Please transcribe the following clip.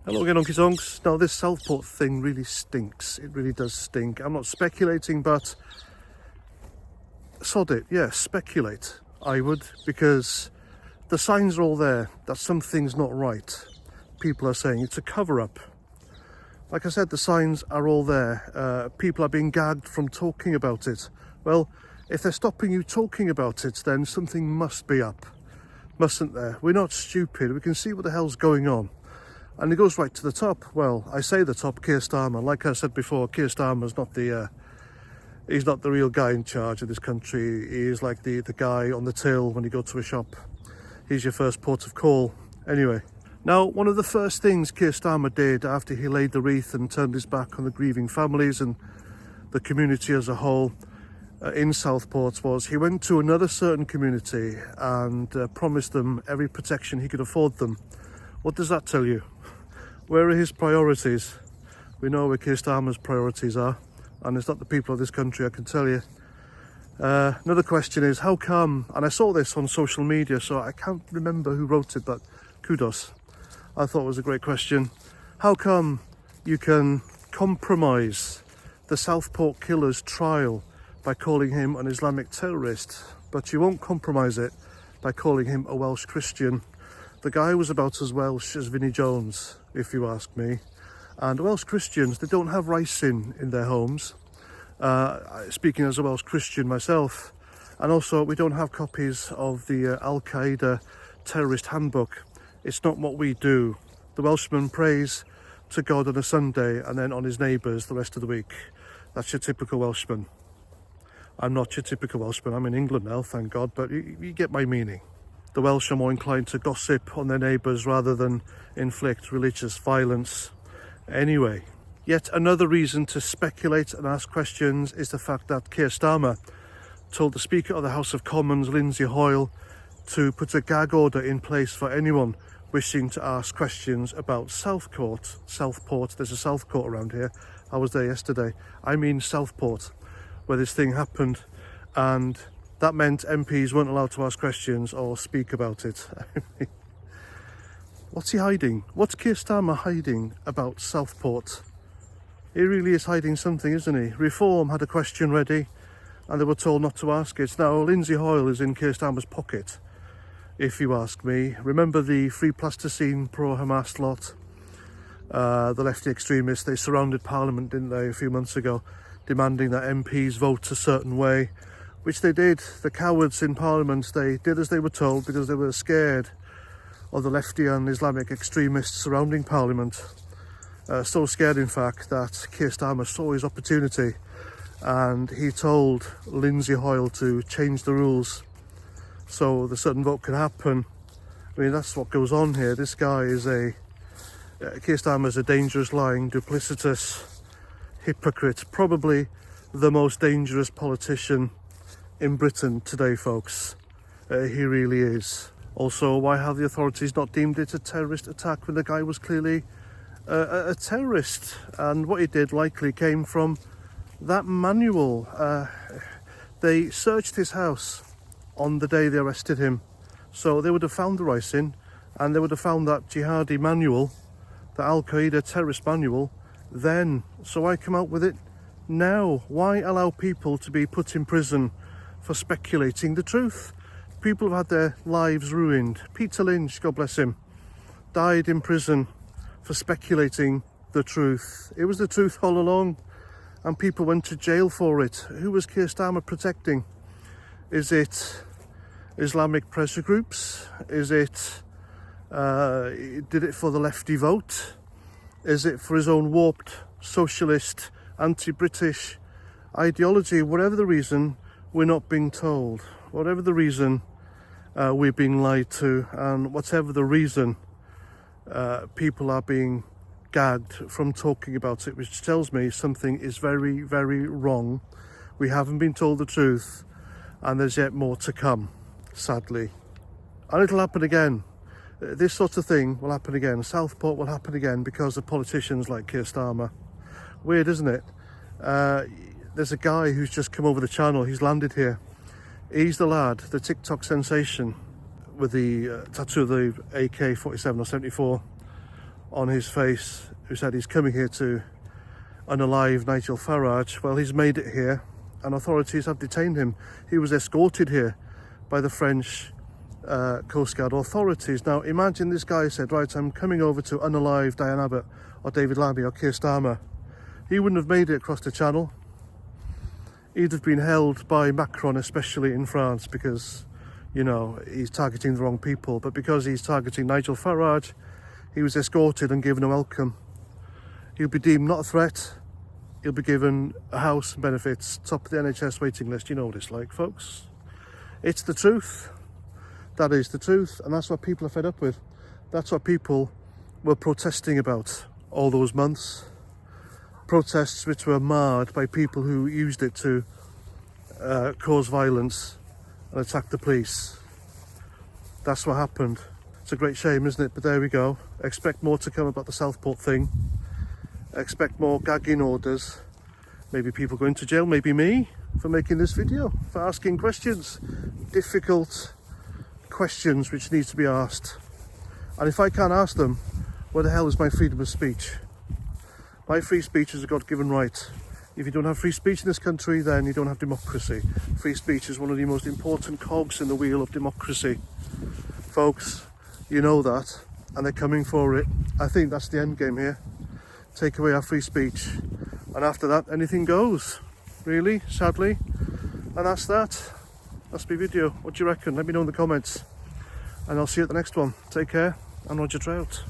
Hello again, Unky Zonks. Now this Southport thing really stinks. It really does stink. I'm not speculating, but sod it. Yeah, speculate. I would, because the signs are all there that something's not right. People are saying it's a cover-up. Like I said, the signs are all there. People are being gagged from talking about it. Well, if they're stopping you talking about it, then something must be up, mustn't there? We're not stupid. We can see what the hell's going on. And it goes right to the top. Well, I say the top, Keir Starmer. Like I said before, Keir Starmer's not he's not the real guy in charge of this country. He is like the guy on the till when you go to a shop. He's your first port of call. Anyway, now one of the first things Keir Starmer did after he laid the wreath and turned his back on the grieving families and the community as a whole in Southport was he went to another certain community and promised them every protection he could afford them. What does that tell you? Where are his priorities? We know where Keir Starmer's priorities are, and it's not the people of this country, I can tell you. Another question is, how come, and I saw this on social media, so I can't remember who wrote it, but kudos. I thought it was a great question. How come you can compromise the Southport killer's trial by calling him an Islamic terrorist, but you won't compromise it by calling him a Welsh Christian? The guy was about as Welsh as Vinnie Jones, if you ask me. And Welsh Christians, they don't have rice in their homes. Speaking as a Welsh Christian myself. And also, we don't have copies of the Al-Qaeda terrorist handbook. It's not what we do. The Welshman prays to God on a Sunday and then on his neighbours the rest of the week. That's your typical Welshman. I'm not your typical Welshman. I'm in England now, thank God, but you get my meaning. The Welsh are more inclined to gossip on their neighbours rather than inflict religious violence. Anyway, yet another reason to speculate and ask questions is the fact that Keir Starmer told the Speaker of the House of Commons, Lindsay Hoyle, to put a gag order in place for anyone wishing to ask questions about Southport. There's a Southport around here. I was there yesterday. I mean Southport, where this thing happened, and that meant MPs weren't allowed to ask questions or speak about it. What's he hiding? What's Keir Starmer hiding about Southport? He really is hiding something, isn't he? Reform had a question ready and they were told not to ask it. Now, Lindsay Hoyle is in Keir Starmer's pocket, if you ask me. Remember the Free Plasticine pro-Hamas lot? The lefty extremists, they surrounded Parliament, didn't they, a few months ago, demanding that MPs vote a certain way. Which they did. The cowards in Parliament, they did as they were told because they were scared of the lefty and Islamic extremists surrounding Parliament. So scared, in fact, that Keir Starmer saw his opportunity and he told Lindsay Hoyle to change the rules so the certain vote could happen. I mean, that's what goes on here. This guy is Keir Starmer is a dangerous, lying, duplicitous hypocrite. Probably the most dangerous politician in Britain today, folks. He really is. Also, why have the authorities not deemed it a terrorist attack when the guy was clearly a terrorist? And what he did likely came from that manual. They searched his house on the day they arrested him, so they would have found the rice in, and they would have found that jihadi manual, the Al-Qaeda terrorist manual, then. So I come out with it now. Why allow people to be put in prison for speculating the truth? People have had their lives ruined. Peter Lynch, God bless him, died in prison for speculating the truth. It was the truth all along, and people went to jail for it. Who was Keir Starmer protecting? Is it Islamic pressure groups? Is it did it for the lefty vote? Is it for his own warped socialist, anti-British ideology? Whatever the reason, we're not being told. Whatever the reason, we're being lied to, and whatever the reason, people are being gagged from talking about it, which tells me something is very, very wrong. We haven't been told the truth, and there's yet more to come, sadly. And it'll happen again. This sort of thing will happen again. Southport will happen again because of politicians like Keir Starmer. Weird, isn't it? There's a guy who's just come over the channel. He's landed here. He's the lad, the TikTok sensation with the tattoo of the AK-47 or 74 on his face who said he's coming here to unalive Nigel Farage. Well, he's made it here and authorities have detained him. He was escorted here by the French Coast Guard authorities. Now imagine this guy said, right, I'm coming over to unalive Diane Abbott or David Lammy or Keir Starmer. He wouldn't have made it across the channel. He'd have been held by Macron, especially in France, because, you know, he's targeting the wrong people. But because he's targeting Nigel Farage, he was escorted and given a welcome. He'll be deemed not a threat. He'll be given a house and benefits, top of the NHS waiting list. You know what it's like, folks. It's the truth. That is the truth, and that's what people are fed up with. That's what people were protesting about all those months. Protests which were marred by people who used it to cause violence and attack the police. That's what happened. It's a great shame, isn't it? But there we go. Expect more to come about the Southport thing. Expect more gagging orders. Maybe people going to jail, maybe me, for making this video, for asking questions. Difficult questions which need to be asked. And if I can't ask them, where the hell is my freedom of speech? My free speech is a God-given right. If you don't have free speech in this country, then you don't have democracy. Free speech is one of the most important cogs in the wheel of democracy. Folks, you know that, and they're coming for it. I think that's the end game here. Take away our free speech. And after that, anything goes. Really, sadly. And that's that. That's my video. What do you reckon? Let me know in the comments. And I'll see you at the next one. Take care, and Roger Trout.